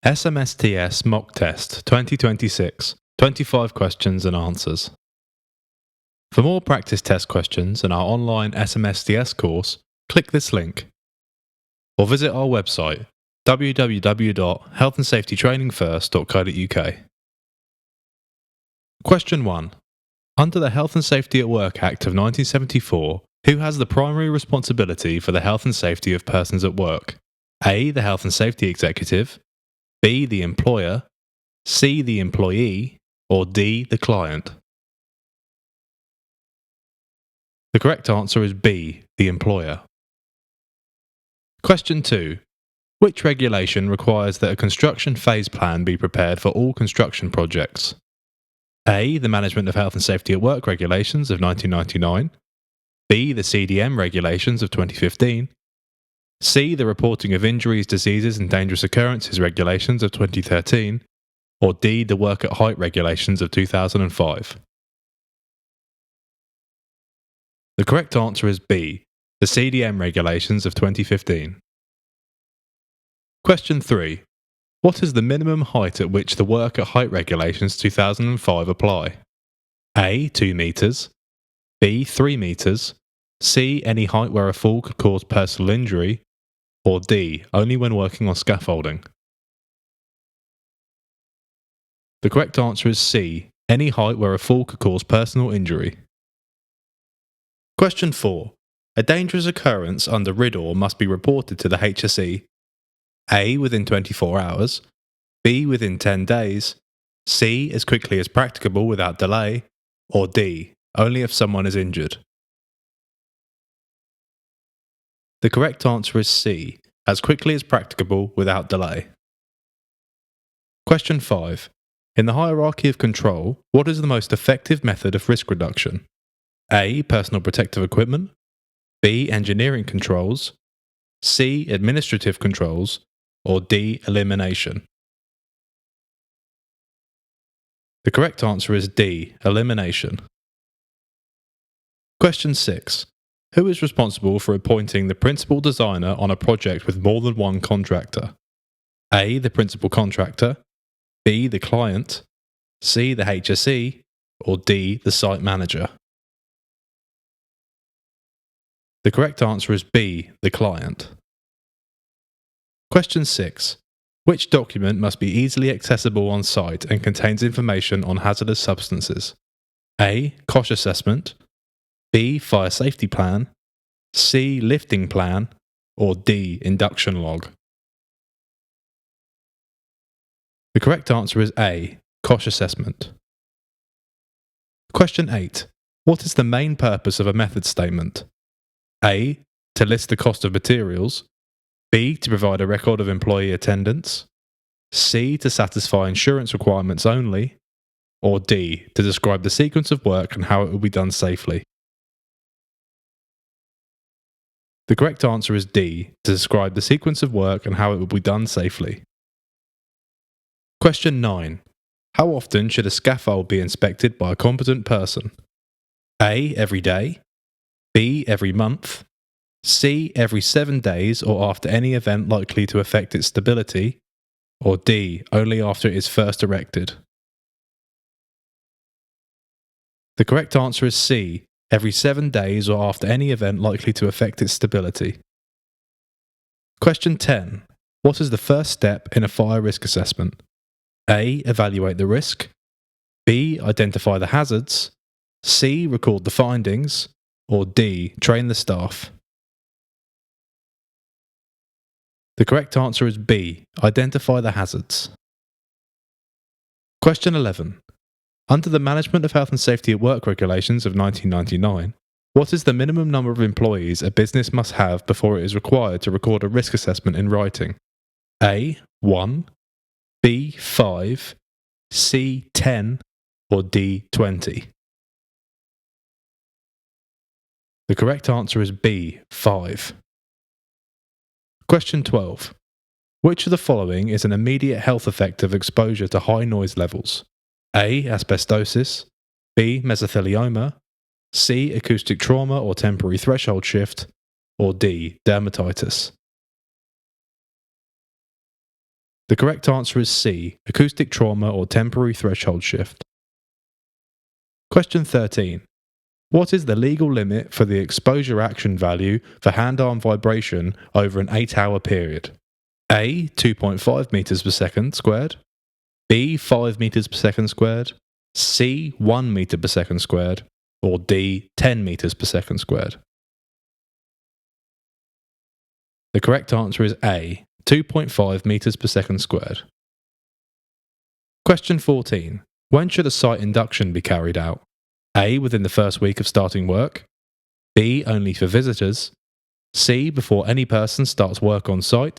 SMSTS Mock Test 2026, 25 questions and answers. For more practice test questions and our online SMSTS course, click this link. Or visit our website www.healthandsafetytrainingfirst.co.uk. Question 1. Under the Health and Safety at Work Act of 1974, who has the primary responsibility for the health and safety of persons at work? A. The Health and Safety Executive, B. The employer, C. The employee, or D. The client? The correct answer is B. The employer. Question 2. Which regulation requires that a construction phase plan be prepared for all construction projects? A. The Management of Health and Safety at Work Regulations of 1999, B. The CDM Regulations of 2015, C. The Reporting of Injuries, Diseases and Dangerous Occurrences Regulations of 2013, or D. The Work at Height Regulations of 2005. The correct answer is B. The CDM Regulations of 2015. Question 3. What is the minimum height at which the Work at Height Regulations 2005 apply? A. 2 metres, B. 3 metres, C. Any height where a fall could cause personal injury, or D. Only when working on scaffolding? The correct answer is C. Any height where a fall could cause personal injury. Question 4. A dangerous occurrence under RIDDOR must be reported to the HSE. A. Within 24 hours, B. Within 10 days, C. As quickly as practicable without delay, or D. Only if someone is injured. The correct answer is C. As quickly as practicable without delay. Question 5. In the hierarchy of control, what is the most effective method of risk reduction? A. Personal protective equipment, B. Engineering controls, C. Administrative controls, or D. Elimination? The correct answer is D. Elimination. Question 6. Who is responsible for appointing the principal designer on a project with more than one contractor? A. The principal contractor, B. The client, C. The HSE, or D. The site manager? The correct answer is B. The client. Question 6. Which document must be easily accessible on site and contains information on hazardous substances? A. Cost assessment, B. Fire safety plan, C. Lifting plan, or D. Induction log? The correct answer is A. Cost assessment. Question 8. What is the main purpose of a method statement? A. To list the cost of materials, B. To provide a record of employee attendance, C. To satisfy insurance requirements only, or D. To describe the sequence of work and how it will be done safely? The correct answer is D. To describe the sequence of work and how it will be done safely. Question 9. How often should a scaffold be inspected by a competent person? A. Every day, B. Every month, C. Every 7 days or after any event likely to affect its stability, or D. Only after it is first erected? The correct answer is C. Every 7 days or after any event likely to affect its stability. Question 10. What is the first step in a fire risk assessment? A. Evaluate the risk, B. Identify the hazards, C. Record the findings, or D. Train the staff? The correct answer is B. Identify the hazards. Question 11. Under the Management of Health and Safety at Work Regulations of 1999, what is the minimum number of employees a business must have before it is required to record a risk assessment in writing? A. 1, B. 5, C. 10, or D. 20? The correct answer is B. 5. Question 12. Which of the following is an immediate health effect of exposure to high noise levels? A. Asbestosis, B. Mesothelioma, C. Acoustic trauma or temporary threshold shift, or D. Dermatitis? The correct answer is C, acoustic trauma or temporary threshold shift. Question 13. What is the legal limit for the exposure action value for hand-arm vibration over an 8-hour period? A. 2.5 meters per second squared. B. 5 meters per second squared. C. 1 meter per second squared. Or D. 10 meters per second squared. The correct answer is A. 2.5 meters per second squared. Question 14. When should a site induction be carried out? A. Within the first week of starting work. B. Only for visitors. C. Before any person starts work on site.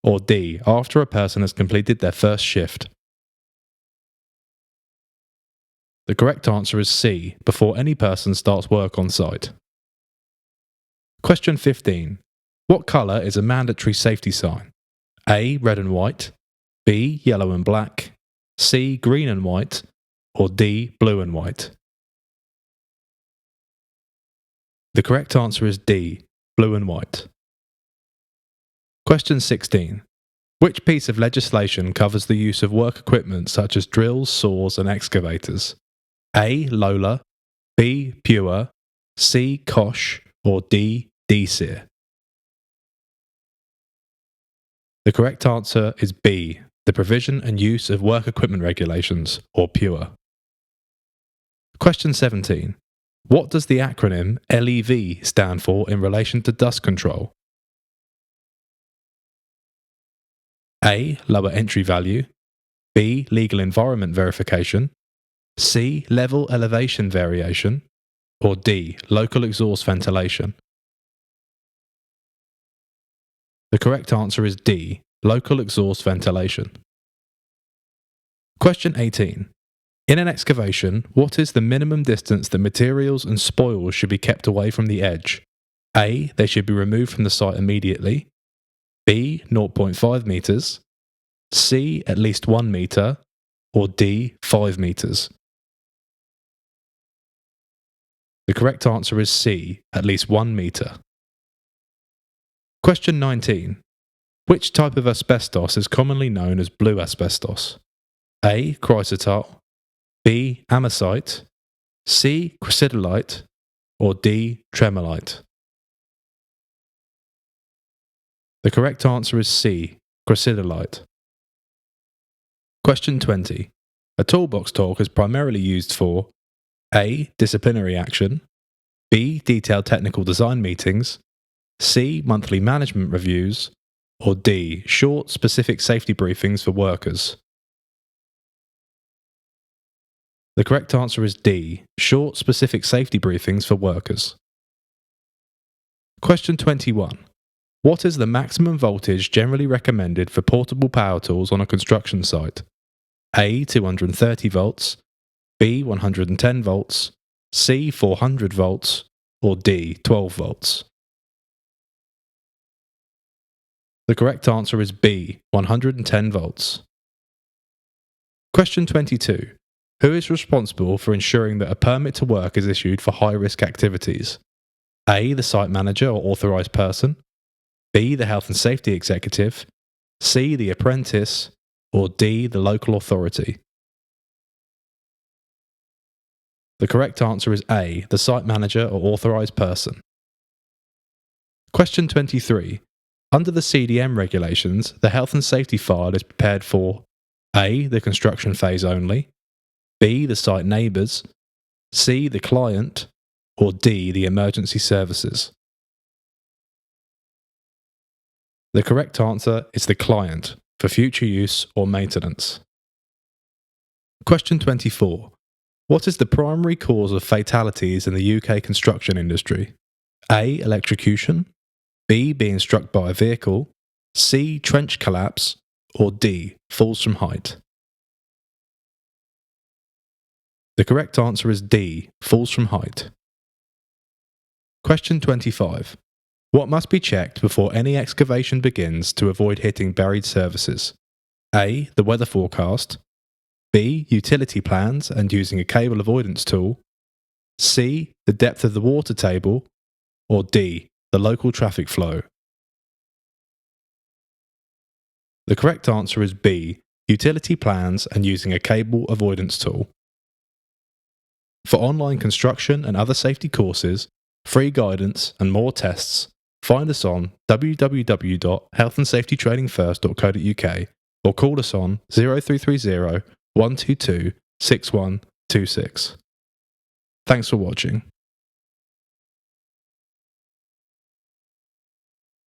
Or D. After a person has completed their first shift. The correct answer is C. Before any person starts work on site. Question 15. What colour is a mandatory safety sign? A. Red and white. B. Yellow and black. C. Green and white. Or D. Blue and white. The correct answer is D. Blue and white. Question 16. Which piece of legislation covers the use of work equipment such as drills, saws and excavators? A. Lola. B. Pure. C. Kosh. Or D. DSEER. The correct answer is B. The Provision and Use of Work Equipment Regulations, or PURE. Question 17. What does the acronym LEV stand for in relation to dust control? A. Lower entry value. B. Legal environment verification. C. Level elevation variation. Or D. Local exhaust ventilation. The correct answer is D. Local exhaust ventilation. Question 18. In an excavation, what is the minimum distance that materials and spoils should be kept away from the edge? A. They should be removed from the site immediately. B. 0.5 meters. C. At least 1 meter. Or D. 5 meters. The correct answer is C. At least 1 meter. Question 19. Which type of asbestos is commonly known as blue asbestos? A. Chrysotyl. B. Amosite. C. Chrysotylite. Or D. Tremolite. The correct answer is C. Chrysotylite. Question 20. A toolbox talk is primarily used for A. Disciplinary action. B. Detailed technical design meetings. C. Monthly management reviews. Or D. Short, specific safety briefings for workers. The correct answer is D. Short, specific safety briefings for workers. Question 21. What is the maximum voltage generally recommended for portable power tools on a construction site? A. 230 volts. B. 110 volts. C. 400 volts. Or D. 12 volts. The correct answer is B. 110 volts. Question 22. Who is responsible for ensuring that a permit to work is issued for high-risk activities? A. The site manager or authorised person. B. The health and safety executive. C. The apprentice. Or D. The local authority. The correct answer is A. The site manager or authorised person. Question 23. Under the CDM regulations, the health and safety file is prepared for A. The construction phase only. B. The site neighbours. C. The client. Or D. The emergency services. The correct answer is the client, for future use or maintenance. Question 24. What is the primary cause of fatalities in the UK construction industry? A. Electrocution. B. Being struck by a vehicle. C. Trench collapse. Or D. Falls from height. The correct answer is D. Falls from height. Question 25. What must be checked before any excavation begins to avoid hitting buried surfaces? A. The weather forecast. B. Utility plans and using a cable avoidance tool. C. The depth of the water table. Or D. The local traffic flow. The correct answer is B, utility plans and using a cable avoidance tool. For online construction and other safety courses, free guidance and more tests, find us on www.healthandsafetytrainingfirst.co.uk or call us on 0330 122 6126. Thanks for watching.